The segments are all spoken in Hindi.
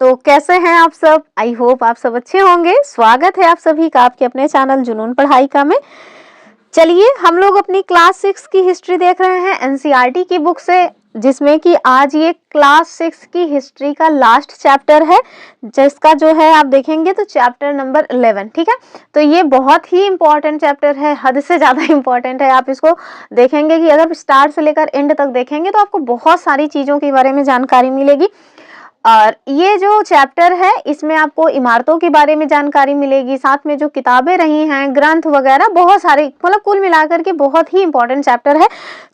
तो कैसे हैं आप सब? आई होप आप सब अच्छे होंगे। स्वागत है आप सभी का आपके अपने चैनल जुनून पढ़ाई का में। चलिए हम लोग अपनी क्लास 6 की हिस्ट्री देख रहे हैं एनसीईआरटी की बुक से, जिसमें कि आज ये क्लास 6 की हिस्ट्री का लास्ट चैप्टर है, जिसका जो है आप देखेंगे तो चैप्टर नंबर 11। ठीक है, तो ये बहुत ही इंपॉर्टेंट चैप्टर है, हद से ज़्यादा इंपॉर्टेंट है। आप इसको देखेंगे कि अगर स्टार्ट से लेकर एंड तक देखेंगे तो आपको बहुत सारी चीज़ों के बारे में जानकारी मिलेगी। और ये जो चैप्टर है इसमें आपको इमारतों के बारे में जानकारी मिलेगी, साथ में जो किताबें रही हैं, ग्रंथ वगैरह बहुत सारे, मतलब कुल मिलाकर के बहुत ही इंपॉर्टेंट चैप्टर है।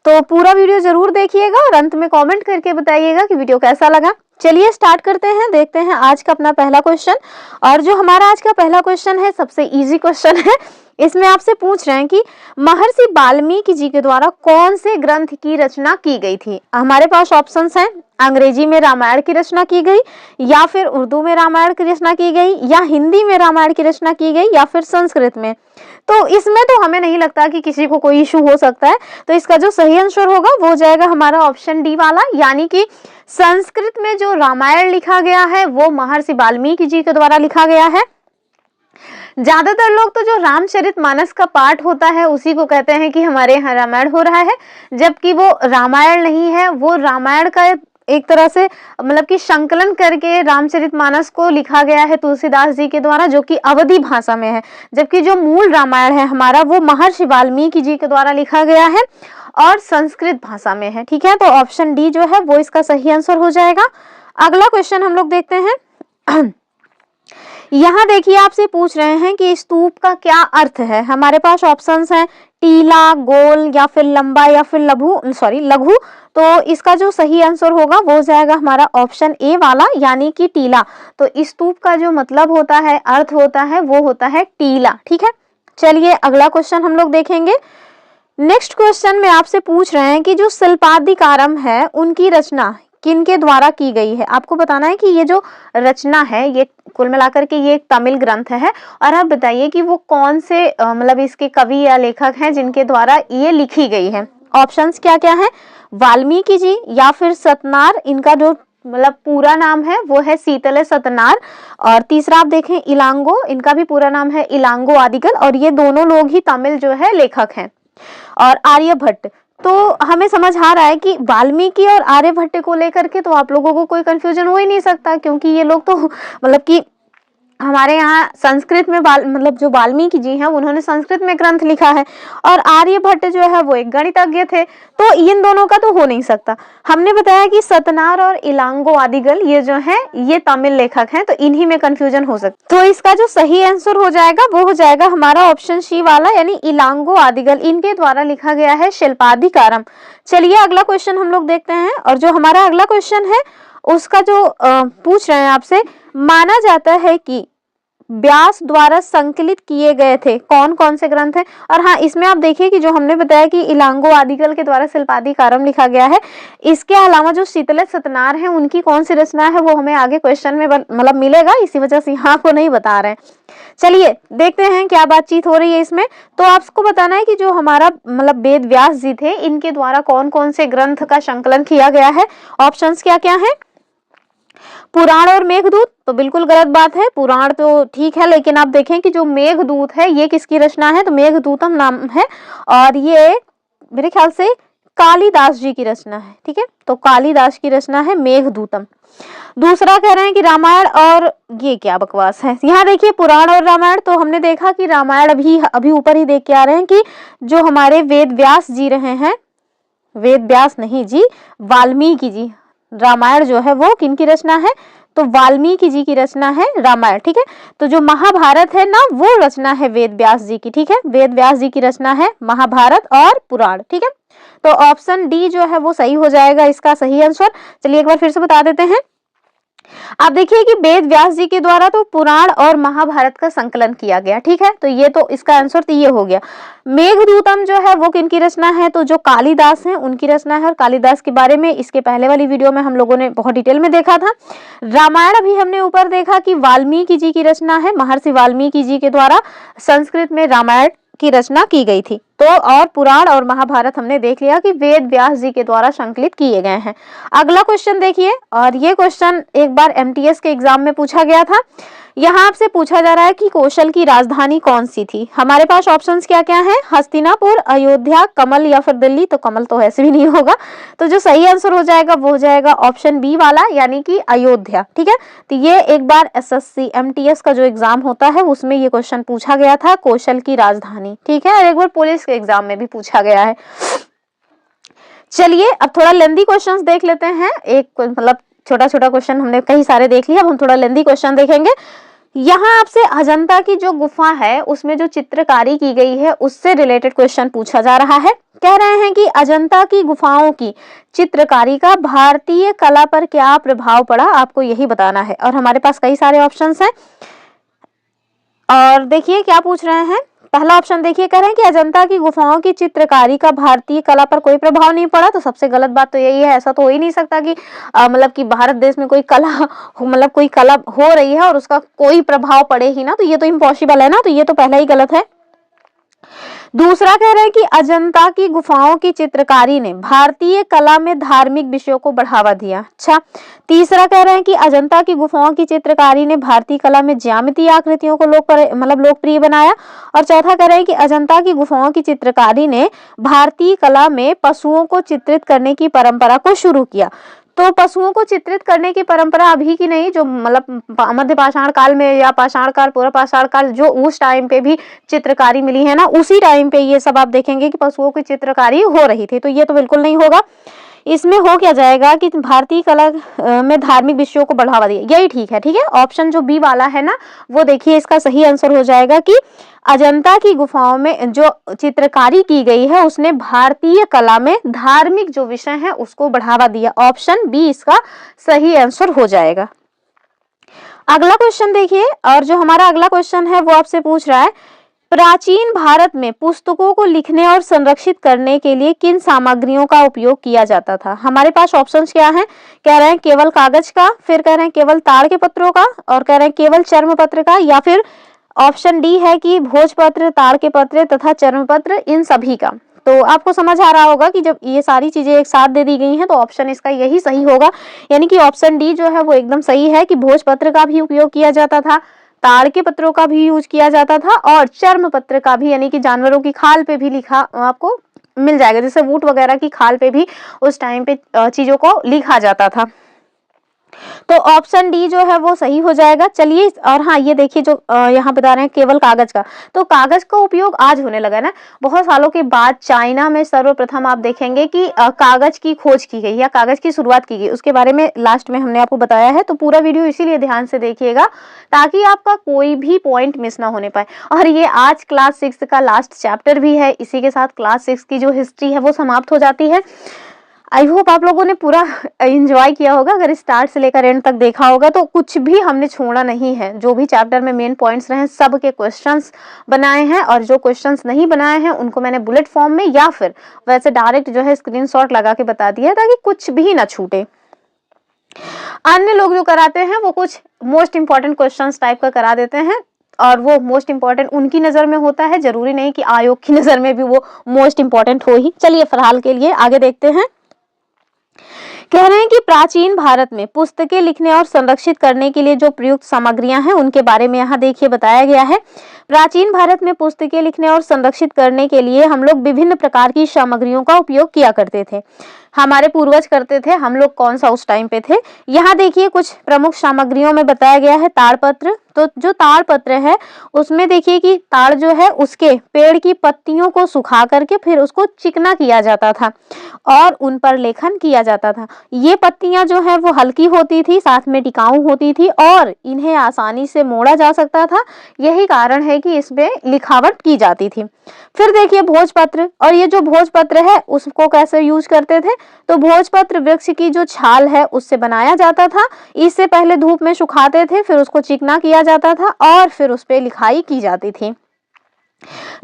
तो पूरा वीडियो जरूर देखिएगा और अंत में कमेंट करके बताइएगा कि वीडियो कैसा लगा। चलिए स्टार्ट करते हैं, देखते हैं आज का अपना पहला क्वेश्चन। और जो हमारा आज का पहला क्वेश्चन है सबसे इजी क्वेश्चन है। इसमें आपसे पूछ रहे हैं कि महर्षि वाल्मीकि जी के द्वारा कौन से ग्रंथ की रचना की गई थी। हमारे पास ऑप्शंस हैं, अंग्रेजी में रामायण की रचना की गई, या फिर उर्दू में रामायण की रचना की गई, या हिंदी में रामायण की रचना की गई, या फिर संस्कृत में। तो इसमें तो हमें नहीं लगता कि किसी को कोई इशू हो सकता है। तो इसका जो सही आंसर होगा वो हो जाएगा हमारा ऑप्शन डी वाला, यानी कि संस्कृत में जो रामायण लिखा गया है वो महर्षि वाल्मीकि जी के द्वारा लिखा गया है। ज्यादातर लोग तो जो रामचरितमानस का पाठ होता है उसी को कहते हैं कि हमारे यहाँ रामायण हो रहा है, जबकि वो रामायण नहीं है। वो रामायण का एक तरह से मतलब कि संकलन करके रामचरितमानस को लिखा गया है तुलसीदास जी के द्वारा, जो कि अवधी भाषा में है। जबकि जो मूल रामायण है हमारा वो महर्षि वाल्मीकि जी के द्वारा लिखा गया है और संस्कृत भाषा में है। ठीक है, तो ऑप्शन डी जो है वो इसका सही आंसर हो जाएगा। अगला क्वेश्चन हम लोग देखते हैं। यहाँ देखिए आपसे पूछ रहे हैं कि स्तूप का क्या अर्थ है। हमारे पास ऑप्शंस हैं टीला, गोल, या फिर लंबा, या फिर लघु। तो इसका जो सही आंसर होगा वो हो जाएगा हमारा ऑप्शन ए वाला, यानी कि टीला। तो स्तूप का जो मतलब होता है, अर्थ होता है, वो होता है टीला। ठीक है, चलिए अगला क्वेश्चन हम लोग देखेंगे। नेक्स्ट क्वेश्चन में आपसे पूछ रहे हैं कि जो शिल्पादिकारम है उनकी रचना किनके द्वारा की गई है। आपको बताना है कि ये जो रचना है ये कुल मिलाकर के ये एक तमिल ग्रंथ है, और आप बताइए कि वो कौन से मतलब इसके कवि या लेखक हैं जिनके द्वारा ये लिखी गई है। ऑप्शंस क्या क्या है, वाल्मीकि जी, या फिर सतनार, इनका जो मतलब पूरा नाम है वो है शीतले सतनार, और तीसरा आप देखें इलांगो, इनका भी पूरा नाम है इलांगो आदिगल, और ये दोनों लोग ही तमिल जो है लेखक हैं। और आर्यभट्ट, तो हमें समझ आ रहा है कि वाल्मीकि और आर्यभट्ट को लेकर के तो आप लोगों को कोई कंफ्यूजन हो ही नहीं सकता, क्योंकि ये लोग तो मतलब कि हमारे यहाँ संस्कृत में मतलब जो वाल्मीकि जी हैं उन्होंने संस्कृत में ग्रंथ लिखा है, और आर्यभट्ट जो है वो एक गणितज्ञ थे। तो इन दोनों का तो हो नहीं सकता। हमने बताया कि सतनार और इलांगो आदिगल ये जो है ये तमिल लेखक हैं, तो इन्हीं में कंफ्यूजन हो सकता। तो इसका जो सही आंसर हो जाएगा वो हो जाएगा हमारा ऑप्शन सी वाला, यानी इलांगो आदिगल, इनके द्वारा लिखा गया है शिल्पादिकारम। चलिए अगला क्वेश्चन हम लोग देखते हैं। और जो हमारा अगला क्वेश्चन है उसका जो पूछ रहे हैं आपसे, माना जाता है कि व्यास द्वारा संकलित किए गए थे कौन कौन से ग्रंथ हैं। और हाँ, इसमें आप देखिए कि जो हमने बताया कि इलांगो आदिगल के द्वारा शिल्पादिकारम लिखा गया है, इसके अलावा जो शीतले सतनार हैं उनकी कौन सी रचना है वो हमें आगे क्वेश्चन में मतलब मिलेगा, इसी वजह से यहाँ आपको नहीं बता रहे हैं। चलिए देखते हैं क्या बातचीत हो रही है इसमें। तो आपको बताना है कि जो हमारा मतलब वेद व्यास जी थे इनके द्वारा कौन कौन से ग्रंथ का संकलन किया गया है। ऑप्शंस क्या क्या है, पुराण और मेघदूत, तो बिल्कुल गलत बात है। पुराण तो ठीक है, लेकिन आप देखें कि जो मेघदूत है ये किसकी रचना है, तो मेघदूतम नाम है, और ये मेरे ख्याल से कालिदास जी की रचना है। ठीक है, तो कालिदास की रचना है मेघदूतम। दूसरा कह रहे हैं कि रामायण, और ये क्या बकवास है। यहाँ देखिए पुराण और रामायण, तो हमने देखा कि रामायण अभी ऊपर ही देख के आ रहे हैं कि जो हमारे वेद व्यास जी रहे हैं, वेद व्यास नहीं जी, वाल्मीकि जी, रामायण जो है वो किनकी रचना है, तो वाल्मीकि जी की रचना है रामायण। ठीक है, तो जो महाभारत है ना वो रचना है वेद व्यास जी की। ठीक है, वेद व्यास जी की रचना है महाभारत और पुराण। ठीक है, तो ऑप्शन डी जो है वो सही हो जाएगा इसका सही आंसर। चलिए एक बार फिर से बता देते हैं। आप देखिए कि वेद व्यास जी के द्वारा तो पुराण और महाभारत का संकलन किया गया। ठीक है, तो ये तो इसका आंसर तो ये हो गया। मेघदूतम जो है वो किनकी रचना है, तो जो कालिदास हैं उनकी रचना है, और कालिदास के बारे में इसके पहले वाली वीडियो में हम लोगों ने बहुत डिटेल में देखा था। रामायण भी हमने ऊपर देखा कि वाल्मीकि जी की रचना है, महर्षि वाल्मीकि जी के द्वारा संस्कृत में रामायण की रचना की गई थी। तो और पुराण और महाभारत हमने देख लिया कि वेद व्यास जी के द्वारा संकलित किए गए हैं। अगला क्वेश्चन देखिए, और ये क्वेश्चन एक बार एमटीएस के एग्जाम में पूछा गया था। यहाँ आपसे पूछा जा रहा है कि कौशल की राजधानी कौन सी थी। हमारे पास ऑप्शंस क्या क्या हैं, हस्तिनापुर, अयोध्या, कमल या फिर दिल्ली। तो कमल तो ऐसे भी नहीं होगा, तो जो सही आंसर हो जाएगा वो हो जाएगा ऑप्शन बी वाला, यानी कि अयोध्या। ठीक है, तो ये एक बार एसएससी एमटीएस का जो एग्जाम होता है उसमें ये क्वेश्चन पूछा गया था, कौशल की राजधानी। ठीक है, और एक बार पुलिस के एग्जाम में भी पूछा गया है। चलिए अब थोड़ा लेंथी क्वेश्चंस देख लेते हैं। एक मतलब छोटा छोटा क्वेश्चन हमने कई सारे देख लिया, हम थोड़ा लेंथी क्वेश्चन देखेंगे। यहाँ आपसे अजंता की जो गुफा है उसमें जो चित्रकारी की गई है उससे रिलेटेड क्वेश्चन पूछा जा रहा है। कह रहे हैं कि अजंता की गुफाओं की चित्रकारी का भारतीय कला पर क्या प्रभाव पड़ा, आपको यही बताना है। और हमारे पास कई सारे ऑप्शंस हैं, और देखिए क्या पूछ रहे हैं। पहला ऑप्शन देखिए, कह रहे हैं कि अजंता की गुफाओं की चित्रकारी का भारतीय कला पर कोई प्रभाव नहीं पड़ा। तो सबसे गलत बात तो यही है, ऐसा तो हो ही नहीं सकता कि मतलब कि भारत देश में कोई कला मतलब कोई कला हो रही है और उसका कोई प्रभाव पड़े ही ना, तो ये तो इम्पॉसिबल है ना, तो ये तो पहला ही गलत है। दूसरा कह रहे हैं कि अजंता की गुफाओं की चित्रकारी ने भारतीय कला में धार्मिक विषयों को बढ़ावा दिया। अच्छा, तीसरा कह रहे हैं कि अजंता की गुफाओं की चित्रकारी ने भारतीय कला में ज्यामितीय आकृतियों को लोकप्रिय बनाया। और चौथा कह रहे हैं कि अजंता की गुफाओं की चित्रकारी ने भारतीय कला में पशुओं को चित्रित करने की परंपरा को शुरू किया। तो पशुओं को चित्रित करने की परंपरा अभी की नहीं, जो मतलब मध्य पाषाण काल में या पाषाण काल, पूरा पाषाण काल, जो उस टाइम पे भी चित्रकारी मिली है ना, उसी टाइम पे ये सब आप देखेंगे कि पशुओं की चित्रकारी हो रही थी। तो ये तो बिल्कुल नहीं होगा। इसमें हो क्या जाएगा कि भारतीय कला में धार्मिक विषयों को बढ़ावा दिया, यही ठीक है। ठीक है, ऑप्शन जो बी वाला है ना, वो देखिए इसका सही आंसर हो जाएगा कि अजंता की गुफाओं में जो चित्रकारी की गई है उसने भारतीय कला में धार्मिक जो विषय है उसको बढ़ावा दिया। ऑप्शन बी इसका सही आंसर हो जाएगा। अगला क्वेश्चन देखिए, और जो हमारा अगला क्वेश्चन है वो आपसे पूछ रहा है, प्राचीन भारत में पुस्तकों को लिखने और संरक्षित करने के लिए किन सामग्रियों का उपयोग किया जाता था। हमारे पास ऑप्शंस क्या हैं, कह रहे हैं केवल कागज का, फिर कह रहे हैं केवल ताड़ के पत्रों का, और कह रहे हैं केवल चर्म पत्र का, या फिर ऑप्शन डी है कि भोजपत्र, ताड़ के पत्र तथा चर्मपत्र, इन सभी का। तो आपको समझ आ रहा होगा कि जब ये सारी चीजें एक साथ दे दी गई हैं तो ऑप्शन इसका यही सही होगा, यानी कि ऑप्शन डी जो है वो एकदम सही है कि भोजपत्र का भी उपयोग किया जाता था, ताड़ के पत्रों का भी यूज किया जाता था, और चर्म पत्र का भी, यानी कि जानवरों की खाल पे भी लिखा आपको मिल जाएगा, जैसे वूट वगैरह की खाल पे भी उस टाइम पे चीजों को लिखा जाता था। तो ऑप्शन डी जो है वो सही हो जाएगा। चलिए, और हाँ ये देखिए जो यहाँ बता रहे हैं केवल कागज का, तो कागज का उपयोग आज होने लगा ना, बहुत सालों के बाद चाइना में सर्वप्रथम आप देखेंगे कि कागज की खोज की गई या कागज की शुरुआत की गई। उसके बारे में लास्ट में हमने आपको बताया है, तो पूरा वीडियो इसीलिए ध्यान से देखिएगा ताकि आपका कोई भी पॉइंट मिस ना होने पाए। और ये आज क्लास 6 का लास्ट चैप्टर भी है, इसी के साथ क्लास 6 की जो हिस्ट्री है वो समाप्त हो जाती है। आई होप आप लोगों ने पूरा एंजॉय किया होगा, अगर स्टार्ट से लेकर एंड तक देखा होगा तो कुछ भी हमने छोड़ा नहीं है। जो भी चैप्टर में मेन पॉइंट्स रहे सब के क्वेश्चंस बनाए हैं, और जो क्वेश्चंस नहीं बनाए हैं उनको मैंने बुलेट फॉर्म में या फिर वैसे डायरेक्ट जो है स्क्रीनशॉट लगा के बता दिया ताकि कुछ भी ना छूटे। अन्य लोग जो कराते हैं वो कुछ मोस्ट इंपॉर्टेंट क्वेश्चंस टाइप का करा देते हैं, और वो मोस्ट इंपॉर्टेंट उनकी नजर में होता है, जरूरी नहीं कि आयोग की नजर में भी वो मोस्ट इंपॉर्टेंट हो ही। चलिए फिलहाल के लिए आगे देखते हैं। कह रहे हैं कि प्राचीन भारत में पुस्तकें लिखने और संरक्षित करने के लिए जो प्रयुक्त सामग्रियां हैं उनके बारे में यहाँ देखिए बताया गया है। प्राचीन भारत में पुस्तकें लिखने और संरक्षित करने के लिए हम लोग विभिन्न प्रकार की सामग्रियों का उपयोग किया करते थे। हमारे पूर्वज करते थे, हम लोग कौन सा उस टाइम पे थे। यहाँ देखिए कुछ प्रमुख सामग्रियों में बताया गया है ताड़पत्र। तो जो ताड़पत्र है उसमें देखिए कि ताड़ जो है उसके पेड़ की पत्तियों को सुखा करके फिर उसको चिकना किया जाता था और उन पर लेखन किया जाता था। ये पत्तियां जो है वो हल्की होती थी, साथ में टिकाऊ होती थी और इन्हें आसानी से मोड़ा जा सकता था। यही कारण है कि इसमें लिखावट की जाती थी। फिर देखिए भोजपत्र, और ये जो भोजपत्र है उसको कैसे यूज करते थे, तो भोजपत्र वृक्ष की जो छाल है उससे बनाया जाता था। इससे पहले धूप में सुखाते थे, फिर उसको चिकना किया जाता था और फिर उस पे लिखाई की जाती थी।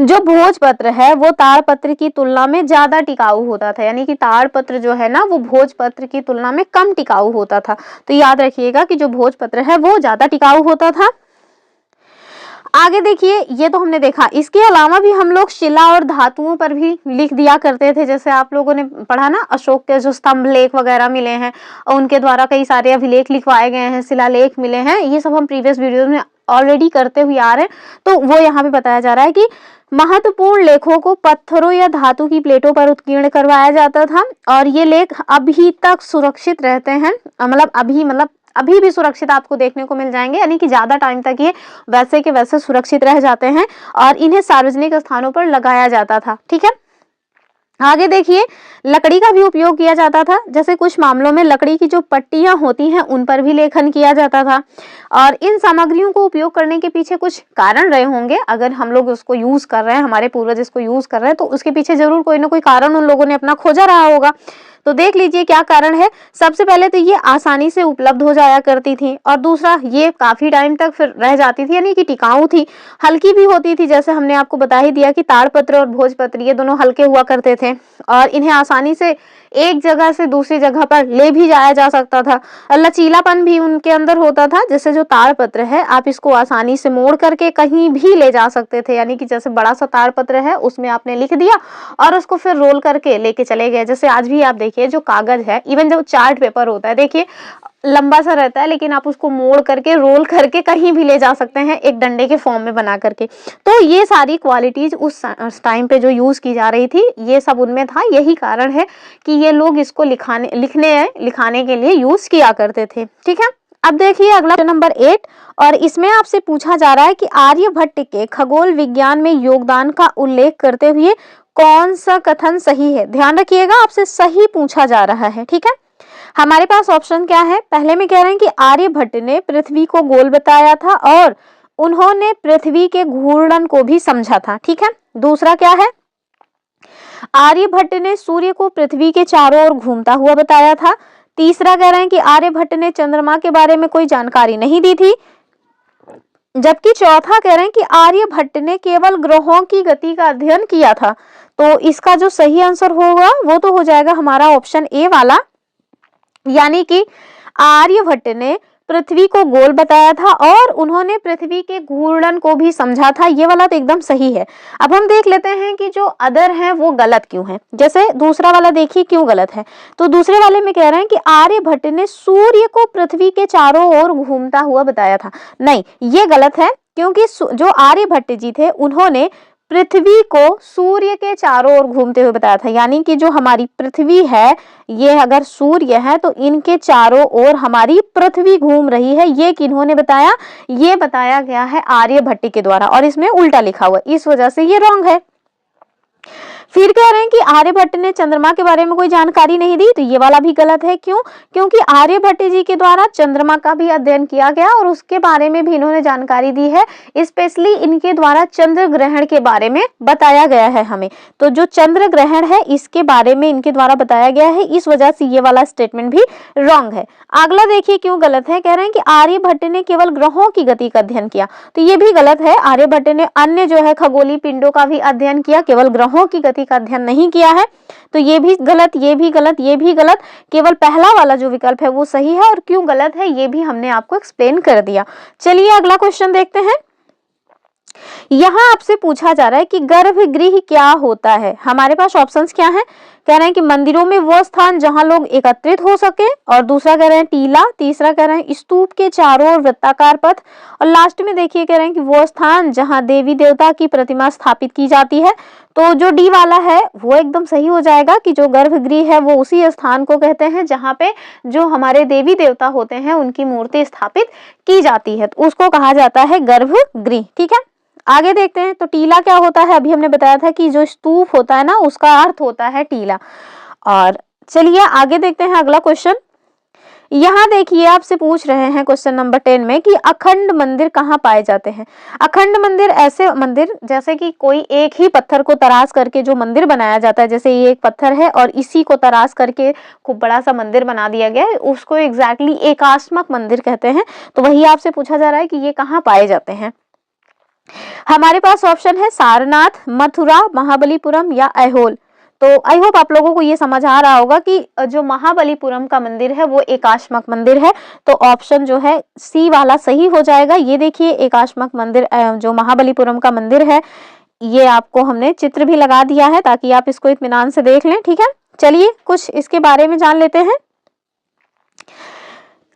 जो भोजपत्र है वो ताड़पत्र की तुलना में ज्यादा टिकाऊ होता था, यानी कि ताड़पत्र जो है ना वो भोजपत्र की तुलना में कम टिकाऊ होता था। तो याद रखिएगा कि जो भोजपत्र है वो ज्यादा टिकाऊ होता था। आगे देखिए, ये तो हमने देखा। इसके अलावा भी हम लोग शिला और धातुओं पर भी लिख दिया करते थे। जैसे आप लोगों ने पढ़ा ना, अशोक के जो स्तंभ लेख वगैरह मिले हैं और उनके द्वारा कई सारे अभिलेख लिखवाए गए हैं, शिलालेख मिले हैं, ये सब हम प्रीवियस वीडियो में ऑलरेडी करते हुए आ रहे हैं। तो वो यहाँ पे बताया जा रहा है कि महत्वपूर्ण लेखों को पत्थरों या धातु की प्लेटों पर उत्कीर्ण करवाया जाता था और ये लेख अभी तक सुरक्षित रहते हैं। अभी भी सुरक्षित आपको देखने को मिल जाएंगे, यानी कि ज्यादा टाइम तक ये वैसे के वैसे सुरक्षित रह जाते हैं और इन्हें सार्वजनिक स्थानों पर लगाया जाता था। ठीक है, आगे देखिए, लकड़ी का भी उपयोग किया जाता था। जैसे कुछ मामलों में लकड़ी की जो पट्टियां होती हैं उन पर भी लेखन किया जाता था और इन सामग्रियों को उपयोग करने के पीछे कुछ कारण रहे होंगे। अगर हम लोग उसको यूज कर रहे हैं, हमारे पूर्वज इसको यूज कर रहे हैं, तो उसके पीछे जरूर कोई ना कोई कारण उन लोगों ने अपना खोजा रहा होगा। तो देख लीजिए क्या कारण है। सबसे पहले तो ये आसानी से उपलब्ध हो जाया करती थी और दूसरा ये काफी टाइम तक फिर रह जाती थी, यानी कि टिकाऊ थी, हल्की भी होती थी। जैसे हमने आपको बता ही दिया कि ताड़पत्र और भोजपत्र ये दोनों हल्के हुआ करते थे और इन्हें आसानी से एक जगह से दूसरी जगह पर ले भी जाया जा सकता था। लचीलापन भी उनके अंदर होता था। जैसे जो ताड़पत्र है, आप इसको आसानी से मोड़ करके कहीं भी ले जा सकते थे, यानी कि जैसे बड़ा सा ताड़पत्र है उसमें आपने लिख दिया और उसको फिर रोल करके लेके चले गए। जैसे आज भी आप देखिए जो कागज है, इवन जो चार्ट पेपर होता है, देखिए लंबा सा रहता है लेकिन आप उसको मोड़ करके रोल करके कहीं भी ले जा सकते हैं, एक डंडे के फॉर्म में बना करके। तो ये सारी क्वालिटीज उस टाइम पे जो यूज की जा रही थी, ये सब उनमें था। यही कारण है कि ये लोग इसको लिखाने के लिए यूज किया करते थे। ठीक है, अब देखिए अगला नंबर 8 और इसमें आपसे पूछा जा रहा है कि आर्यभट्ट के खगोल विज्ञान में योगदान का उल्लेख करते हुए कौन सा कथन सही है। ध्यान रखिएगा, आपसे सही पूछा जा रहा है। ठीक है, हमारे पास ऑप्शन क्या है। पहले में कह रहे हैं कि आर्यभट्ट ने पृथ्वी को गोल बताया था और उन्होंने पृथ्वी के घूर्णन को भी समझा था। ठीक है, दूसरा क्या है, आर्यभट्ट ने सूर्य को पृथ्वी के चारों ओर घूमता हुआ बताया था। तीसरा कह रहे हैं कि आर्यभट्ट ने चंद्रमा के बारे में कोई जानकारी नहीं दी थी। जबकि चौथा कह रहे हैं कि आर्यभट्ट ने केवल ग्रहों की गति का अध्ययन किया था। तो इसका जो सही आंसर होगा वो तो हो जाएगा हमारा ऑप्शन ए वाला, यानी कि आर्यभट्ट ने पृथ्वी को गोल बताया था और उन्होंने पृथ्वी के घूर्णन को भी समझा था। ये वाला तो एकदम सही है। अब हम देख लेते हैं कि जो अदर है वो गलत क्यों है। जैसे दूसरा वाला देखिए क्यों गलत है। तो दूसरे वाले में कह रहे हैं कि आर्यभट्ट ने सूर्य को पृथ्वी के चारों ओर घूमता हुआ बताया था। नहीं, ये गलत है, क्योंकि जो आर्यभट्ट जी थे उन्होंने पृथ्वी को सूर्य के चारों ओर घूमते हुए बताया था। यानी कि जो हमारी पृथ्वी है, ये अगर सूर्य है तो इनके चारों ओर हमारी पृथ्वी घूम रही है। ये किन्होंने बताया, ये बताया गया है आर्यभट्ट के द्वारा और इसमें उल्टा लिखा हुआ, इस वजह से ये रॉन्ग है। फिर कह रहे हैं कि आर्यभट्ट ने चंद्रमा के बारे में कोई जानकारी नहीं दी। तो ये वाला भी गलत है। क्यों? क्योंकि आर्यभट्ट जी के द्वारा चंद्रमा का भी अध्ययन किया गया और उसके बारे में भी इन्होंने जानकारी दी है। स्पेशली इनके द्वारा चंद्र ग्रहण के बारे में बताया गया है हमें। तो जो चंद्र ग्रहण है इसके बारे में इनके द्वारा बताया गया है, इस वजह से ये वाला स्टेटमेंट भी रॉन्ग है। अगला देखिए क्यों गलत है। कह रहे हैं कि आर्यभट्ट ने केवल ग्रहों की गति का अध्ययन किया। तो ये भी गलत है। आर्यभट्ट ने अन्य जो है खगोलीय पिंडों का भी अध्ययन किया, केवल ग्रहों की गति का अध्ययन नहीं किया है। तो ये भी गलत, ये भी गलत, ये भी गलत। केवल पहला वाला जो विकल्प है वो सही है और क्यों गलत है ये भी हमने आपको एक्सप्लेन कर दिया। चलिए अगला क्वेश्चन देखते हैं। यहाँ आपसे पूछा जा रहा है कि गर्भगृह क्या होता है। हमारे पास ऑप्शंस क्या हैं। कह रहे हैं कि मंदिरों में वो स्थान जहां लोग एकत्रित हो सके, और दूसरा कह रहे हैं टीला, तीसरा कह रहे हैं स्तूप के चारों ओर वृत्ताकार पथ, और लास्ट में देखिए कह रहे हैं कि वो स्थान जहां देवी देवता की प्रतिमा स्थापित की जाती है। तो जो डी वाला है वो एकदम सही हो जाएगा कि जो गर्भगृह है वो उसी स्थान को कहते हैं जहाँ पे जो हमारे देवी देवता होते हैं उनकी मूर्ति स्थापित की जाती है, तो उसको कहा जाता है गर्भगृह। ठीक है, आगे देखते हैं। तो टीला क्या होता है, अभी हमने बताया था कि जो स्तूप होता है ना उसका अर्थ होता है टीला। और चलिए आगे देखते हैं अगला क्वेश्चन। यहाँ देखिए आपसे पूछ रहे हैं क्वेश्चन नंबर 10 में कि अखंड मंदिर कहाँ पाए जाते हैं। अखंड मंदिर ऐसे मंदिर जैसे कि कोई एक ही पत्थर को तराश करके जो मंदिर बनाया जाता है, जैसे ये एक पत्थर है और इसी को तराश करके खूब बड़ा सा मंदिर बना दिया गया है, उसको एग्जैक्टली एकात्मक मंदिर कहते हैं। तो वही आपसे पूछा जा रहा है कि ये कहाँ पाए जाते हैं। हमारे पास ऑप्शन है सारनाथ, मथुरा, महाबलीपुरम या ऐहोल। तो आई होप आप लोगों को ये समझ आ रहा होगा कि जो महाबलीपुरम का मंदिर है वो एकाश्मक मंदिर है। तो ऑप्शन जो है सी वाला सही हो जाएगा। ये देखिए एकाश्मक मंदिर जो महाबलीपुरम का मंदिर है, ये आपको हमने चित्र भी लगा दिया है ताकि आप इसको इत्मीनान से देख लें। ठीक है, चलिए कुछ इसके बारे में जान लेते हैं।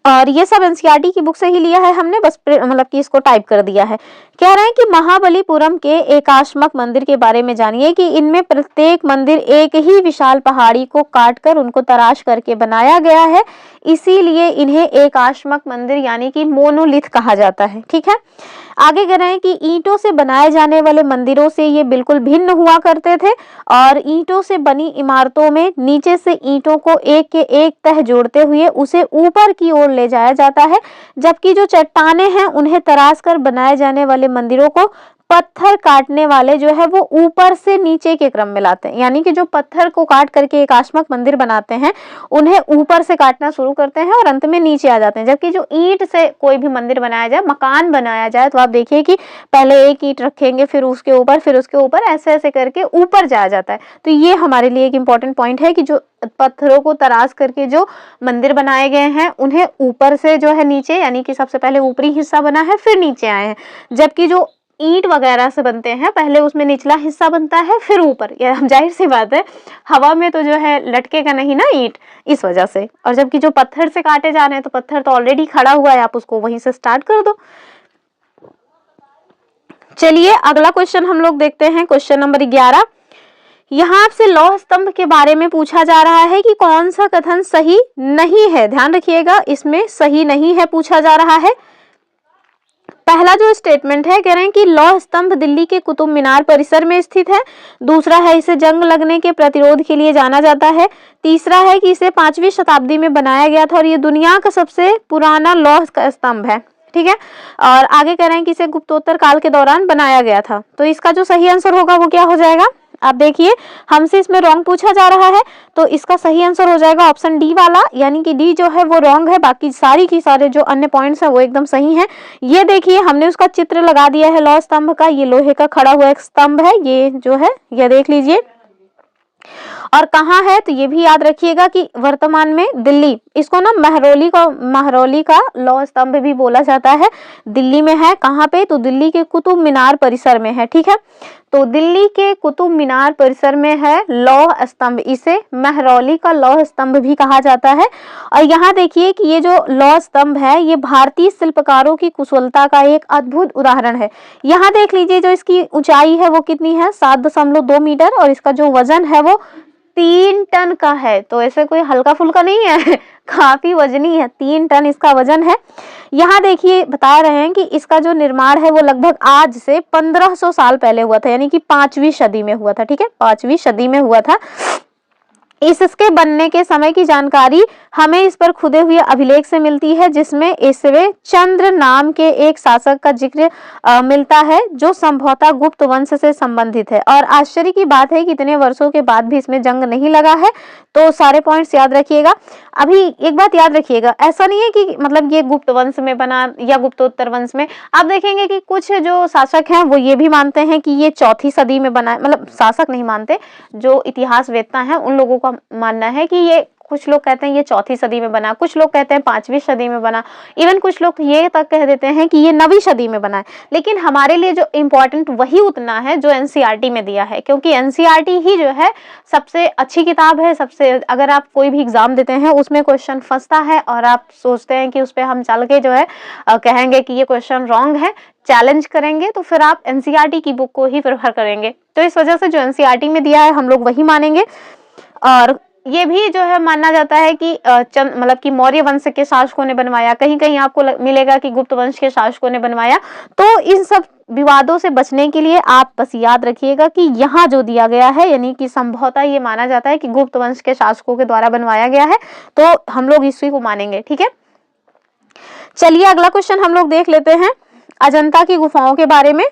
और ये सब एनसीईआरटी की बुक से ही लिया है हमने, बस मतलब कि इसको टाइप कर दिया है। कह रहे हैं कि महाबलीपुरम के एकाश्मक मंदिर के बारे में जानिए कि इनमें प्रत्येक मंदिर एक ही विशाल पहाड़ी को काटकर उनको तराश करके बनाया गया है, इसीलिए इन्हें एकाश्मक मंदिर यानी कि मोनोलिथ कहा जाता है। ठीक है, आगे कह रहे हैं कि ईंटों से बनाए जाने वाले मंदिरों से ये बिल्कुल भिन्न हुआ करते थे और ईंटों से बनी इमारतों में नीचे से ईंटों को एक के एक तह जोड़ते हुए उसे ऊपर की ओर ले जाया जाता है, जबकि जो चट्टानें हैं उन्हें तराश कर बनाए जाने वाले मंदिरों को पत्थर काटने वाले जो है वो ऊपर से नीचे के क्रम में लाते हैं। यानी कि जो पत्थर को काट करके एकाश्मक मंदिर बनाते हैं उन्हें ऊपर से काटना शुरू करते हैं और अंत में नीचे आ जाते हैं। जबकि जो ईंट से कोई भी मंदिर बनाया जाए, मकान बनाया जाए, तो आप देखिए कि पहले एक ईंट रखेंगे, फिर उसके ऊपर, फिर उसके ऊपर, ऐसे ऐसे करके ऊपर जाया जाता है। तो ये हमारे लिए एक इम्पोर्टेंट पॉइंट है कि जो पत्थरों को तराश करके जो मंदिर बनाए गए हैं उन्हें ऊपर से जो है नीचे, यानी कि सबसे पहले ऊपरी हिस्सा बना है फिर नीचे आए हैं। जबकि जो ईंट वगैरह से बनते हैं पहले उसमें निचला हिस्सा बनता है फिर ऊपर। यह जाहिर सी बात है, हवा में तो जो है लटकेगा नहीं ना ईंट, इस वजह से। और जबकि जो पत्थर से काटे जा रहे हैं तो पत्थर तो ऑलरेडी खड़ा हुआ है, आप उसको वहीं से स्टार्ट कर दो। चलिए अगला क्वेश्चन हम लोग देखते हैं, क्वेश्चन नंबर 11। यहाँ आपसे लौह स्तंभ के बारे में पूछा जा रहा है कि कौन सा कथन सही नहीं है। ध्यान रखिएगा, इसमें सही नहीं है पूछा जा रहा है। पहला जो स्टेटमेंट है, कह रहे हैं कि लौह स्तंभ दिल्ली के कुतुब मीनार परिसर में स्थित है। दूसरा है इसे जंग लगने के प्रतिरोध के लिए जाना जाता है। तीसरा है कि इसे 5वीं शताब्दी में बनाया गया था और ये दुनिया का सबसे पुराना लौह स्तंभ है। ठीक है, और आगे कह रहे हैं कि इसे गुप्तोत्तर काल के दौरान बनाया गया था। तो इसका जो सही आंसर होगा वो क्या हो जाएगा? आप देखिए, हमसे इसमें रॉन्ग पूछा जा रहा है तो इसका सही आंसर हो जाएगा ऑप्शन डी वाला, यानी कि डी जो है वो रॉन्ग है, बाकी सारी की सारे जो अन्य पॉइंट्स हैं वो एकदम सही हैं। ये देखिए हमने उसका चित्र लगा दिया है लौह स्तंभ का, ये लोहे का खड़ा हुआ एक स्तंभ है, ये जो है ये देख लीजिए। और कहाँ है तो ये भी याद रखिएगा कि वर्तमान में दिल्ली, इसको ना महरौली का लौह स्तंभ भी बोला जाता है, दिल्ली में है। कहाँ पे? तो दिल्ली के कुतुब मीनार परिसर में है। ठीक है, तो दिल्ली के कुतुब मीनार परिसर में है लौह स्तंभ, इसे महरौली का लौह स्तंभ भी कहा जाता है। और यहाँ देखिए कि ये जो लौह स्तंभ है ये भारतीय शिल्पकारों की कुशलता का एक अद्भुत उदाहरण है। यहाँ देख लीजिए जो इसकी ऊंचाई है वो कितनी है, 7.2 मीटर, और इसका जो वजन है वो 3 टन का है। तो ऐसे कोई हल्का फुल्का नहीं है काफी वजनी है, 3 टन इसका वजन है। यहाँ देखिए बता रहे हैं कि इसका जो निर्माण है वो लगभग आज से 1500 साल पहले हुआ था, यानी कि 5वीं सदी में हुआ था। ठीक है, 5वीं सदी में हुआ था। इसके बनने के समय की जानकारी हमें इस पर खुदे हुए अभिलेख से मिलती है, जिसमें ईसवे चंद्र नाम के एक शासक का जिक्र मिलता है जो संभवतः गुप्त वंश से संबंधित है। और आश्चर्य की बात है कि इतने वर्षों के बाद भी इसमें जंग नहीं लगा है। तो सारे पॉइंट्स याद रखिएगा। अभी एक बात याद रखिएगा, ऐसा नहीं है कि मतलब ये गुप्त वंश में बना या गुप्तोत्तर वंश में। आप देखेंगे कि कुछ जो शासक हैं वो ये भी मानते हैं कि ये 4वीं सदी में बना, मतलब शासक नहीं मानते, जो इतिहास वेत्ता हैं उन लोगों का मानना है कि ये, कुछ लोग कहते हैं ये 4वीं सदी में बना, कुछ लोग कहते हैं 5वीं सदी में बना, इवन कुछ लोग ये तक कह देते हैं कि ये 9वीं सदी में बना है। लेकिन हमारे लिए जो इम्पोर्टेंट वही उतना है जो एनसीईआरटी में दिया है, क्योंकि एनसीईआरटी ही जो है सबसे अच्छी किताब है। सबसे, अगर आप कोई भी एग्जाम देते हैं उसमें क्वेश्चन फंसता है और आप सोचते हैं कि उस पर हम चल के जो है कहेंगे कि ये क्वेश्चन रॉन्ग है, चैलेंज करेंगे, तो फिर आप एनसीईआरटी की बुक को ही प्रेफर करेंगे। तो इस वजह से जो एनसीईआरटी में दिया है हम लोग वही मानेंगे। और ये भी जो है माना जाता है कि मतलब कि मौर्य वंश के शासकों ने बनवाया, कहीं कहीं आपको मिलेगा कि गुप्त वंश के शासकों ने बनवाया। तो इन सब विवादों से बचने के लिए आप बस याद रखिएगा कि यहाँ जो दिया गया है, यानी कि संभवतः ये माना जाता है कि गुप्त वंश के शासकों के द्वारा बनवाया गया है, तो हम लोग इसी को मानेंगे। ठीक है, चलिए अगला क्वेश्चन हम लोग देख लेते हैं, अजंता की गुफाओं के बारे में।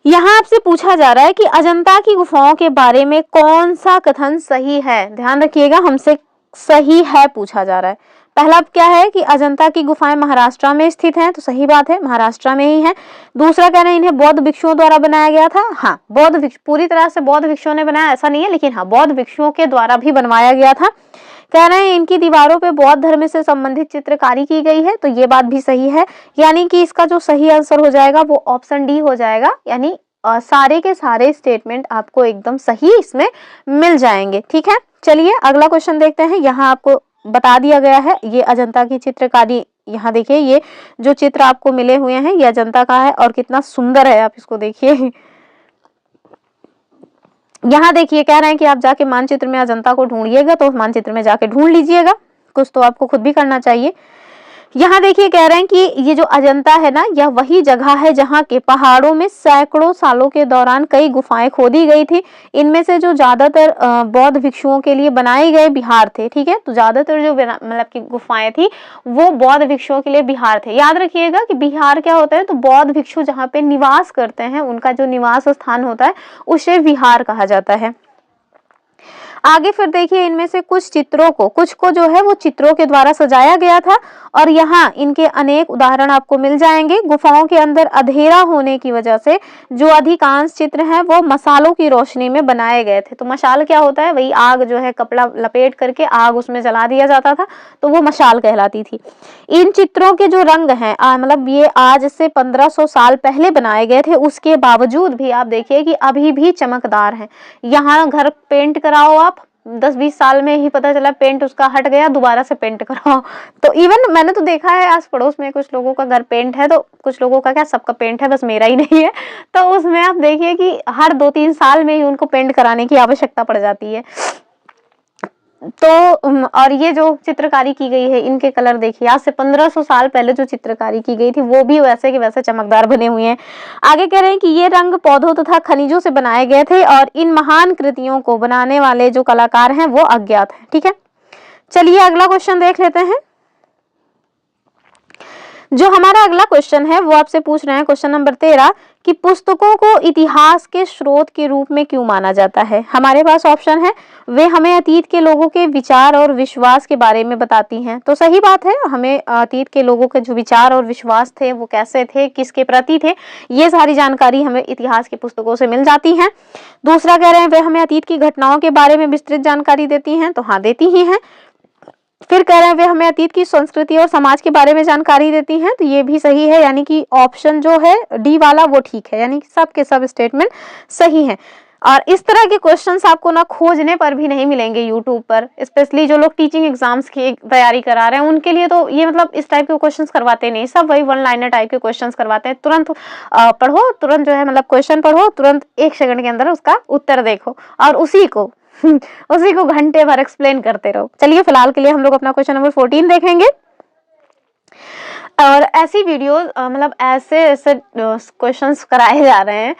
यहाँ आपसे पूछा जा रहा है कि अजंता की गुफाओं के बारे में कौन सा कथन सही है। ध्यान रखिएगा, हमसे सही है पूछा जा रहा है। पहला क्या है कि अजंता की गुफाएं महाराष्ट्र में स्थित हैं, तो सही बात है, महाराष्ट्र में ही है। दूसरा कह रहे हैं इन्हें बौद्ध भिक्षुओं द्वारा बनाया गया था। हाँ, बौद्ध भिक्षु पूरी तरह से बौद्ध भिक्षुओं ने बनाया ऐसा नहीं है, लेकिन हाँ बौद्ध भिक्षुओं के द्वारा भी बनवाया गया था। कह रहे हैं इनकी दीवारों पे बौद्ध धर्म से संबंधित चित्रकारी की गई है, तो ये बात भी सही है। यानी कि इसका जो सही आंसर हो जाएगा वो ऑप्शन डी हो जाएगा, यानी सारे के सारे स्टेटमेंट आपको एकदम सही इसमें मिल जाएंगे। ठीक है, चलिए अगला क्वेश्चन देखते हैं। यहाँ आपको बता दिया गया है ये अजंता की चित्रकारी। यहाँ देखिए ये जो चित्र आपको मिले हुए हैं ये अजंता का है और कितना सुंदर है, आप इसको देखिए। यहाँ देखिए कह रहे हैं कि आप जाके मानचित्र में अजंता को ढूंढिएगा, तो मानचित्र में जाके ढूंढ लीजिएगा, कुछ तो आपको खुद भी करना चाहिए। यहाँ देखिए कह रहे हैं कि ये जो अजंता है ना, यह वही जगह है जहाँ के पहाड़ों में सैकड़ों सालों के दौरान कई गुफाएं खोदी गई थी। इनमें से जो ज्यादातर बौद्ध भिक्षुओं के लिए बनाए गए विहार थे। ठीक है, तो ज्यादातर जो मतलब की गुफाएं थी वो बौद्ध भिक्षुओं के लिए विहार थे। याद रखिएगा कि विहार क्या होता है, तो बौद्ध भिक्षु जहाँ पे निवास करते हैं उनका जो निवास स्थान होता है उसे विहार कहा जाता है। आगे फिर देखिए इनमें से कुछ चित्रों को, कुछ को जो है वो चित्रों के द्वारा सजाया गया था और यहाँ इनके अनेक उदाहरण आपको मिल जाएंगे। गुफाओं के अंदर अंधेरा होने की वजह से जो अधिकांश चित्र हैं वो मसालों की रोशनी में बनाए गए थे। तो मशाल क्या होता है, वही आग जो है कपड़ा लपेट करके आग उसमें जला दिया जाता था, तो वो मशाल कहलाती थी। इन चित्रों के जो रंग हैं मतलब ये आज से 1500 साल पहले बनाए गए थे, उसके बावजूद भी आप देखिए कि अभी भी चमकदार हैं। यहाँ घर पेंट कराओ आप, 10-20 साल में ही पता चला पेंट उसका हट गया, दोबारा से पेंट कराओ। तो इवन मैंने तो देखा है आस पड़ोस में कुछ लोगों का घर पेंट है, तो कुछ लोगों का क्या, सबका पेंट है, बस मेरा ही नहीं है। तो उसमें आप देखिए कि हर 2-3 साल में ही उनको पेंट कराने की आवश्यकता पड़ जाती है। तो और ये जो चित्रकारी की गई है इनके कलर देखिए, आज से 1500 साल पहले जो चित्रकारी की गई थी वो भी वैसे के वैसे चमकदार बने हुए हैं। आगे कह रहे हैं कि ये रंग पौधों तथा खनिजों से बनाए गए थे और इन महान कृतियों को बनाने वाले जो कलाकार हैं वो अज्ञात हैं। ठीक है, चलिए अगला क्वेश्चन देख लेते हैं। जो हमारा अगला क्वेश्चन है वो आपसे पूछ रहे हैं, क्वेश्चन नंबर 13, कि पुस्तकों को इतिहास के स्रोत के रूप में क्यों माना जाता है। हमारे पास ऑप्शन है, वे हमें अतीत के लोगों के विचार और विश्वास के बारे में बताती हैं। तो सही बात है, हमें अतीत के लोगों के जो विचार और विश्वास थे वो कैसे थे, किसके प्रति थे, ये सारी जानकारी हमें इतिहास की पुस्तकों से मिल जाती है। दूसरा कह रहे हैं वे हमें अतीत की घटनाओं के बारे में विस्तृत जानकारी देती हैं, तो हाँ देती ही हैं। फिर कह रहे हैं वे हमें अतीत की संस्कृति और समाज के बारे में जानकारी देती हैं, तो ये भी सही है, यानी कि ऑप्शन जो है डी वाला वो ठीक है, यानी कि सब के सब स्टेटमेंट सही हैं। और इस तरह के क्वेश्चंस आपको ना खोजने पर भी नहीं मिलेंगे यूट्यूब पर, स्पेशली जो लोग टीचिंग एग्जाम्स की तैयारी करा रहे हैं उनके लिए तो ये मतलब इस टाइप के क्वेश्चंस करवाते नहीं, सब वही वन लाइनर टाइप के क्वेश्चंस करवाते हैं। तुरंत पढ़ो, तुरंत जो है मतलब क्वेश्चन पढ़ो, तुरंत 1 सेकंड के अंदर उसका उत्तर देखो और उसी को घंटे भर एक्सप्लेन करते रहो। चलिए फिलहाल के लिए हम लोग अपना क्वेश्चन नंबर 14 देखेंगे। और ऐसी वीडियो मतलब ऐसे क्वेश्चंस कराए जा रहे हैं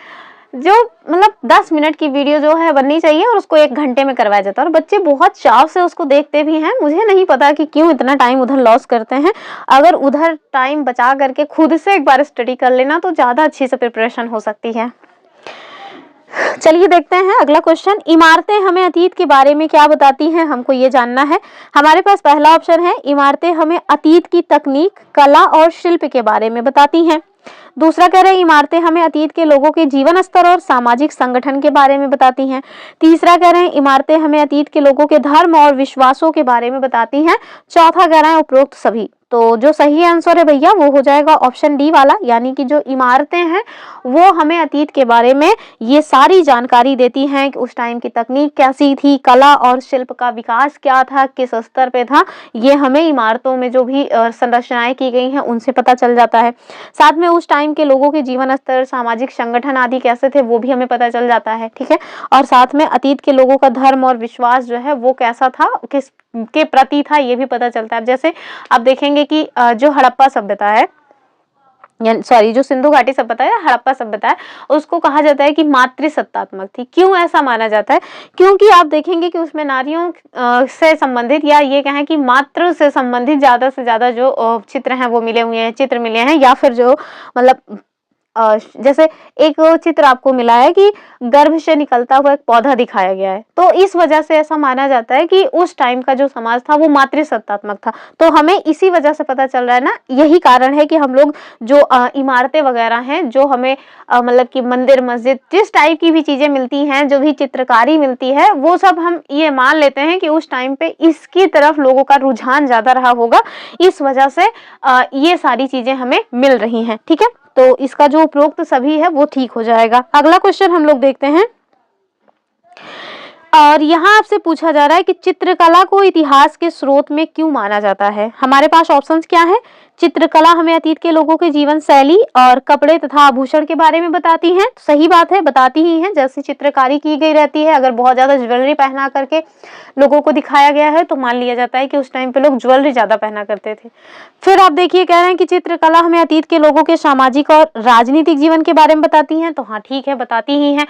जो मतलब 10 मिनट की वीडियो जो है बननी चाहिए और उसको 1 घंटे में करवाया जाता है, और बच्चे बहुत चाव से उसको देखते भी हैं। मुझे नहीं पता कि क्यों इतना टाइम उधर लॉस करते हैं। अगर उधर टाइम बचा करके खुद से एक बार स्टडी कर लेना तो ज्यादा अच्छी से प्रिपरेशन हो सकती है। चलिए देखते हैं अगला क्वेश्चन। इमारतें हमें अतीत के बारे में क्या बताती हैं, हमको ये जानना है। हमारे पास पहला ऑप्शन है, इमारतें हमें अतीत की तकनीक, कला और शिल्प के बारे में बताती हैं। दूसरा कह रहे हैं इमारतें हमें अतीत के लोगों के जीवन स्तर और सामाजिक संगठन के बारे में बताती हैं। तीसरा कह रहे हैं इमारतें हमें अतीत के लोगों के धर्म और विश्वासों के बारे में बताती हैं। चौथा कह रहे हैं उपरोक्त सभी। तो जो सही आंसर है भैया वो हो जाएगा ऑप्शन डी वाला, यानी कि जो इमारतें हैं वो हमें अतीत के बारे में ये सारी जानकारी देती हैं कि उस टाइम की तकनीक कैसी थी, कला और शिल्प का विकास क्या था, किस स्तर पे था, ये हमें इमारतों में जो भी संरचनाएं की गई हैं उनसे पता चल जाता है। साथ में उस टाइम के लोगों के जीवन स्तर, सामाजिक संगठन आदि कैसे थे वो भी हमें पता चल जाता है। ठीक है, और साथ में अतीत के लोगों का धर्म और विश्वास जो है वो कैसा था, किस के प्रति था, ये भी पता चलता है। जैसे आप देखेंगे कि जो हड़प्पा सभ्यता है, सॉरी जो सिंधु घाटी सभ्यता है, हड़प्पा सभ्यता है, उसको कहा जाता है कि मातृसत्तात्मक थी। क्यों ऐसा माना जाता है? क्योंकि आप देखेंगे कि उसमें नारियों से संबंधित या ये कहें कि मातृ से संबंधित ज्यादा से ज्यादा जो चित्र हैं वो मिले हुए हैं, चित्र मिले हैं, या फिर जो मतलब जैसे एक चित्र आपको मिला है कि गर्भ से निकलता हुआ एक पौधा दिखाया गया है, तो इस वजह से ऐसा माना जाता है कि उस टाइम का जो समाज था वो मातृसत्तात्मक था। तो हमें इसी वजह से पता चल रहा है ना, यही कारण है कि हम लोग जो इमारतें वगैरह हैं, जो हमें मतलब कि मंदिर मस्जिद जिस टाइप की भी चीजें मिलती हैं, जो भी चित्रकारी मिलती है, वो सब हम ये मान लेते हैं कि उस टाइम पे इसकी तरफ लोगों का रुझान ज्यादा रहा होगा, इस वजह से ये सारी चीजें हमें मिल रही हैं। ठीक है, तो इसका जो उपरोक्त सभी है वो ठीक हो जाएगा। अगला क्वेश्चन हम लोग देखते हैं, और यहाँ आपसे पूछा जा रहा है कि चित्रकला को इतिहास के स्रोत में क्यों माना जाता है। हमारे पास ऑप्शंस क्या है? चित्रकला हमें अतीत के लोगों की जीवन शैली और कपड़े तथा आभूषण के बारे में बताती है। सही बात है, बताती ही है। जैसी चित्रकारी की गई रहती है, अगर बहुत ज्यादा ज्वेलरी पहना करके लोगों को दिखाया गया है तो मान लिया जाता है कि उस टाइम पे लोग ज्वेलरी ज्यादा पहना करते थे। फिर आप देखिए, कह रहे हैं कि चित्रकला हमें अतीत के लोगों के सामाजिक और राजनीतिक जीवन के बारे में बताती है। तो हाँ ठीक है, बताती ही है।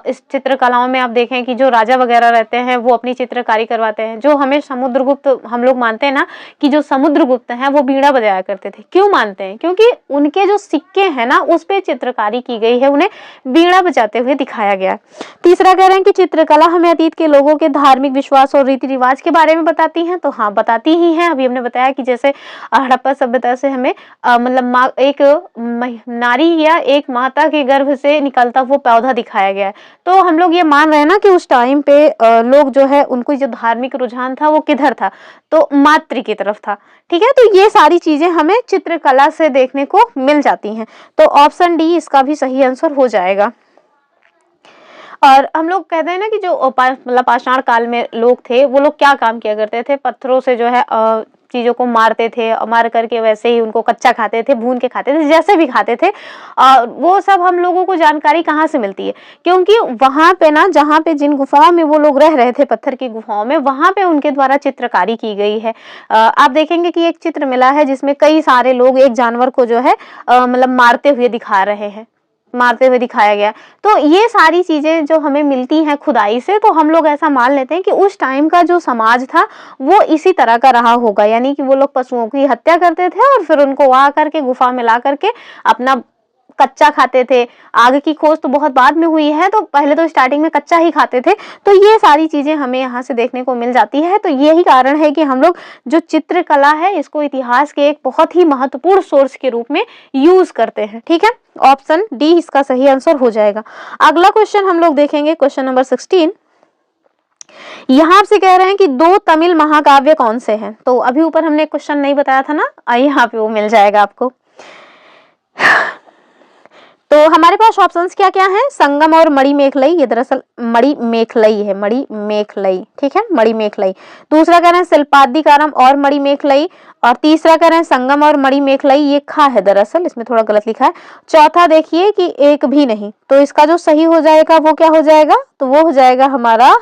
इस चित्रकलाओं में आप देखें कि जो राजा वगैरह रहते हैं वो अपनी चित्रकारी करवाते हैं। जो हमें समुद्रगुप्त हम लोग मानते हैं ना कि जो समुद्रगुप्त हैं वो बीड़ा बजाया करते थे। क्यों मानते हैं? क्योंकि उनके जो सिक्के हैं ना उस पे चित्रकारी की गई है, उन्हें बीड़ा बजाते हुए दिखाया गया। तीसरा कह रहे हैं कि चित्रकला हमें अतीत के लोगों के धार्मिक विश्वास और रीति रिवाज के बारे में बताती है। तो हाँ, बताती ही है। अभी हमने बताया कि जैसे हड़प्पा सभ्यता से हमें मतलब एक नारी या एक माता के गर्भ से निकलता हुआ पौधा दिखाया गया है। तो हम लोग ये मान रहे हैं ना कि उस टाइम पे लोग जो है उनको जो धार्मिक रुझान था वो किधर था, तो मातृ की तरफ था। ठीक है, तो ये सारी चीजें हमें चित्रकला से देखने को मिल जाती हैं। तो ऑप्शन डी इसका भी सही आंसर हो जाएगा। और हम लोग कहते हैं ना कि जो मतलब पाषाण काल में लोग थे, वो लोग क्या काम किया करते थे? पत्थरों से जो है चीजों को मारते थे, और मार करके वैसे ही उनको कच्चा खाते थे, भून के खाते थे, जैसे भी खाते थे। वो सब हम लोगों को जानकारी कहाँ से मिलती है? क्योंकि वहां पे ना, जहाँ पे जिन गुफाओं में वो लोग रह रहे थे, पत्थर की गुफाओं में, वहां पे उनके द्वारा चित्रकारी की गई है। आप देखेंगे कि एक चित्र मिला है जिसमें कई सारे लोग एक जानवर को जो है मतलब मारते हुए दिखा रहे हैं, मारते हुए दिखाया गया। तो ये सारी चीजें जो हमें मिलती हैं खुदाई से, तो हम लोग ऐसा मान लेते हैं कि उस टाइम का जो समाज था वो इसी तरह का रहा होगा। यानी कि वो लोग पशुओं की हत्या करते थे और फिर उनको आ करके गुफा में ला करके अपना कच्चा खाते थे। आग की खोज तो बहुत बाद में हुई है, तो पहले तो स्टार्टिंग में कच्चा ही खाते थे। तो ये सारी चीजें हमें यहाँ से देखने को मिल जाती है। तो यही कारण है कि हम लोग जो चित्रकला है इसको इतिहास के एक बहुत ही महत्वपूर्ण सोर्स के रूप में यूज करते हैं। ठीक है, ऑप्शन डी इसका सही आंसर हो जाएगा। अगला क्वेश्चन हम लोग देखेंगे, क्वेश्चन नंबर 16। यहाँ से कह रहे हैं कि 2 तमिल महाकाव्य कौन से हैं? तो अभी ऊपर हमने क्वेश्चन नहीं बताया था ना, यहाँ पे वो मिल जाएगा आपको। तो हमारे पास ऑप्शंस क्या क्या हैं? संगम और मणिमेखलई। ये दरअसल मणिमेखलई है, मणिमेखलई। ठीक है, मणिमेखलई। दूसरा कह रहे हैं शिल्पादिकारम और मणिमेखलई। और तीसरा कह रहे हैं संगम और मणिमेखलई। ये खा है दरअसल, इसमें थोड़ा गलत लिखा है। चौथा देखिए कि एक भी नहीं। तो इसका जो सही हो जाएगा वो क्या हो जाएगा? तो वो हो जाएगा हमारा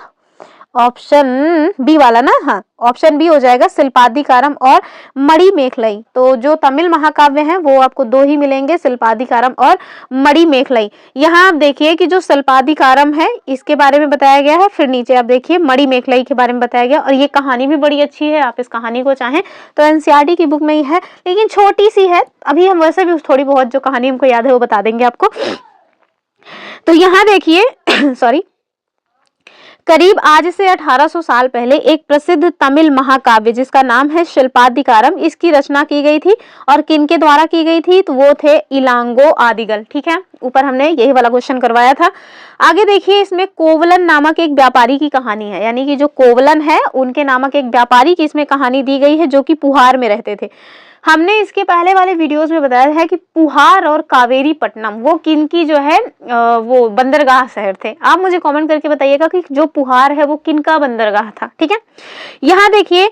ऑप्शन बी वाला ना। हाँ, ऑप्शन बी हो जाएगा, शिल्पादिकारम और मणिमेखलई। तो जो तमिल महाकाव्य हैं वो आपको 2 ही मिलेंगे, शिल्पादिकारम और मणिमेखलई। यहाँ आप देखिए कि जो शिल्पादिकारम है इसके बारे में बताया गया है, फिर नीचे आप देखिए मणिमेखलई के बारे में बताया गया। और ये कहानी भी बड़ी अच्छी है, आप इस कहानी को चाहें तो एनसीईआरटी की बुक में ही है, लेकिन छोटी सी है। अभी हम वैसे भी थोड़ी बहुत जो कहानी हमको याद है वो बता देंगे आपको। तो यहाँ देखिए सॉरी, करीब आज से 1800 साल पहले एक प्रसिद्ध तमिल महाकाव्य जिसका नाम है शिल्पादिकारम, इसकी रचना की गई थी। और किनके द्वारा की गई थी? तो वो थे इलांगो आदिगल। ठीक है, ऊपर हमने यही वाला क्वेश्चन करवाया था। आगे देखिए, इसमें कोवलन नामक एक व्यापारी की कहानी है। यानी कि जो कोवलन है उनके नामक एक व्यापारी की इसमें कहानी दी गई है, जो कि पुहार में रहते थे। हमने इसके पहले वाले वीडियोस में बताया है कि पुहार और कावेरी पट्टनम वो किनकी जो है वो बंदरगाह शहर थे। आप मुझे कमेंट करके बताइएगा कि जो पुहार है वो किनका बंदरगाह था। ठीक है, यहाँ देखिए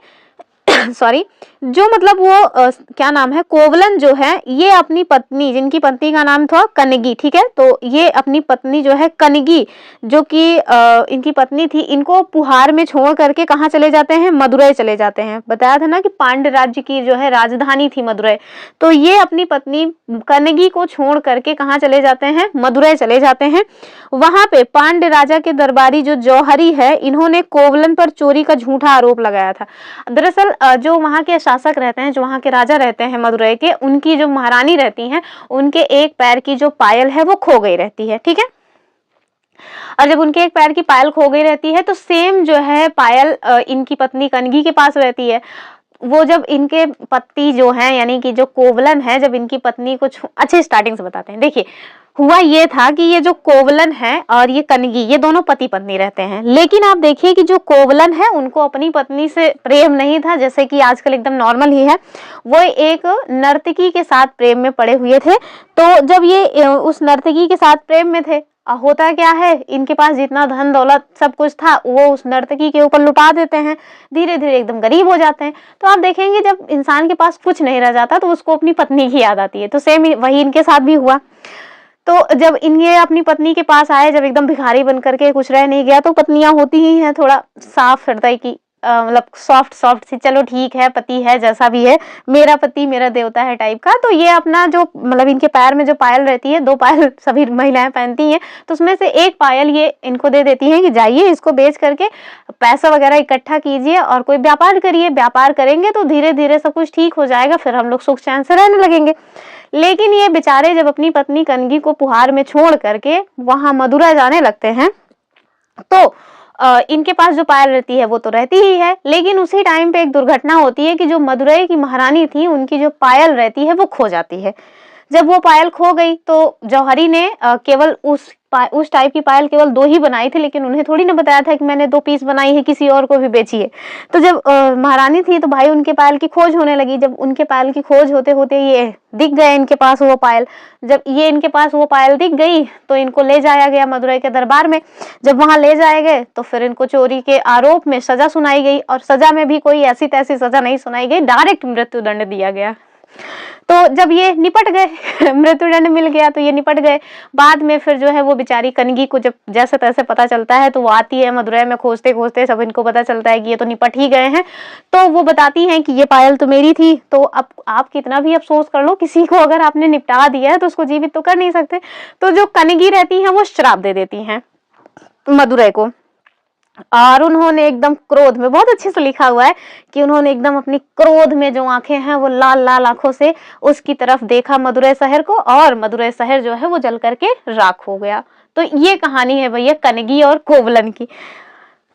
सॉरी, जो मतलब वो क्या नाम है, कोवलन जो है ये अपनी पत्नी, जिनकी पत्नी का नाम था कनगी। ठीक है, तो ये अपनी पत्नी जो है कनगी, जो कि इनकी पत्नी थी, इनको पुहार में छोड़ करके कहाँ चले जाते हैं? मदुरै चले जाते हैं। बताया था ना कि पांड्य राज्य की जो है राजधानी थी मदुरै। तो ये अपनी पत्नी कनगी को छोड़ करके कहाँ चले जाते हैं? मदुरै चले जाते हैं। वहां पे पांड्य राजा के दरबारी जो जौहरी है, इन्होंने कोवलन पर चोरी का झूठा आरोप लगाया था। दरअसल जो वहां के शासक रहते हैं, जो वहाँ के राजा रहते हैं मदुरै के, उनकी जो महारानी रहती हैं, उनके एक पैर की जो पायल है वो खो गई रहती है। ठीक है, और जब उनके एक पैर की पायल खो गई रहती है तो सेम जो है पायल इनकी पत्नी कनगी के पास रहती है। वो जब इनके पति जो हैं, यानी कि जो कोवलन है, जब इनकी पत्नी कुछ अच्छे स्टार्टिंग से बताते हैं। देखिए, हुआ ये था कि ये जो कोवलन है और ये कनगी, ये दोनों पति पत्नी रहते हैं। लेकिन आप देखिए कि जो कोवलन है उनको अपनी पत्नी से प्रेम नहीं था, जैसे कि आजकल एकदम नॉर्मल ही है। वो एक नर्तकी के साथ प्रेम में पड़े हुए थे। तो जब ये उस नर्तकी के साथ प्रेम में थे, होता क्या है, इनके पास जितना धन दौलत सब कुछ था वो उस नर्तकी के ऊपर लुटा देते हैं, धीरे धीरे एकदम गरीब हो जाते हैं। तो आप देखेंगे जब इंसान के पास कुछ नहीं रह जाता तो उसको अपनी पत्नी की याद आती है। तो सेम वही इनके साथ भी हुआ। तो जब ये अपनी पत्नी के पास आए, जब एकदम भिखारी बन करके कुछ रह नहीं गया, तो पत्नियां होती ही हैं थोड़ा साफ हृदय की, मतलब सॉफ्ट सी, चलो ठीक है, पति है जैसा भी है, मेरा पति मेरा देवता है टाइप का। तो ये अपना जो मतलब इनके पैर में जो पायल रहती है, 2 पायल सभी महिलाएं पहनती हैं, तो उसमें से एक पायल ये इनको दे देती हैं कि जाइए इसको बेच करके पैसा वगैरह इकट्ठा कीजिए और कोई व्यापार करिए, व्यापार करेंगे तो धीरे धीरे सब कुछ ठीक हो जाएगा, फिर हम लोग सुख चैन से रहने लगेंगे। लेकिन ये बेचारे जब अपनी पत्नी कनगी को पुहार में छोड़ करके वहां मदुरै जाने लगते हैं, तो इनके पास जो पायल रहती है वो तो रहती ही है, लेकिन उसी टाइम पे एक दुर्घटना होती है कि जो मदुरै की महारानी थी, उनकी जो पायल रहती है वो खो जाती है। जब वो पायल खो गई तो जौहरी ने केवल उस टाइप की पायल केवल 2 ही बनाई थी, लेकिन उन्हें थोड़ी ना बताया था कि मैंने 2 पीस बनाई है, किसी और को भी बेची है। तो जब महारानी थी तो भाई उनके पायल की खोज होने लगी। जब उनके पायल की खोज होते होते ये दिख गए इनके पास वो पायल। जब ये इनके पास वो पायल दिख गई तो इनको ले जाया गया मदुरै के दरबार में। जब वहां ले जाए गए तो फिर इनको चोरी के आरोप में सजा सुनाई गई, और सजा में भी कोई ऐसी तैसी सजा नहीं सुनाई गई, डायरेक्ट मृत्युदंड दिया गया। तो जब ये निपट गए मृत्युदंड मिल गया तो ये निपट गए। बाद में फिर जो है वो बेचारी कनगी को जब जैसे तैसे पता चलता है तो वो आती है मदुरै में, खोजते खोजते सब इनको पता चलता है कि ये तो निपट ही गए हैं। तो वो बताती हैं कि ये पायल तो मेरी थी। तो अब आप कितना भी अफसोस कर लो, किसी को अगर आपने निपटा दिया है तो उसको जीवित तो कर नहीं सकते। तो जो कनगी रहती हैं वो श्राप दे देती हैं मदुरै को, और उन्होंने एकदम क्रोध में, बहुत अच्छे से लिखा हुआ है कि उन्होंने एकदम अपनी क्रोध में जो आंखें हैं वो लाल लाल आंखों से उसकी तरफ देखा मदुरै शहर को, और मदुरै शहर जो है वो जल करके राख हो गया। तो ये कहानी है भैया कनगी और कोवलन की।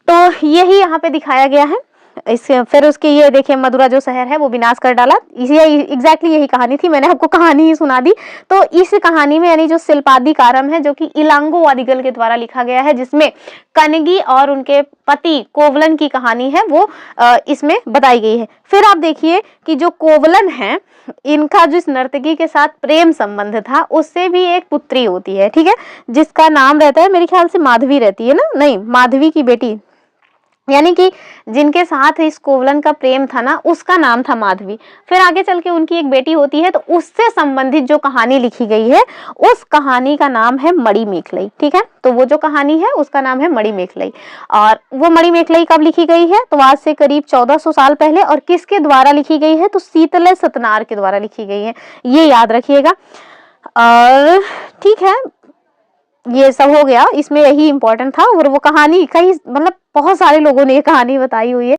तो यही यहाँ पे दिखाया गया है। इससे फिर उसके ये देखिए मदुरा जो शहर है वो विनाश कर डाला। इसी एग्जैक्टली यही कहानी थी, मैंने आपको कहानी ही सुना दी। तो इस कहानी में यानी जो शिल्पादिकारम है जो कि इलांगो वादिगल के द्वारा लिखा गया है, जिसमें कनगी और उनके पति कोवलन की कहानी है वो इसमें बताई गई है। फिर आप देखिए कि जो कोवलन है इनका जिस नर्तकी के साथ प्रेम संबंध था उससे भी एक पुत्री होती है, ठीक है, जिसका नाम रहता है, मेरे ख्याल से माधवी रहती है ना, नहीं माधवी की बेटी, यानी कि जिनके साथ इस कोवलन का प्रेम था ना उसका नाम था माधवी। फिर आगे चल के उनकी एक बेटी होती है, तो उससे संबंधित जो कहानी लिखी गई है उस कहानी का नाम है मणिमेखलई, ठीक है। तो वो जो कहानी है उसका नाम है मणिमेखलई। और वो मणिमेखलई कब लिखी गई है, तो आज से करीब 1400 साल पहले। और किसके द्वारा लिखी गई है, तो शीतलय सतनार के द्वारा लिखी गई है, ये याद रखिएगा। और ठीक है, ये सब हो गया, इसमें यही इंपॉर्टेंट था। और वो कहानी कई मतलब बहुत सारे लोगों ने ये कहानी बताई हुई है।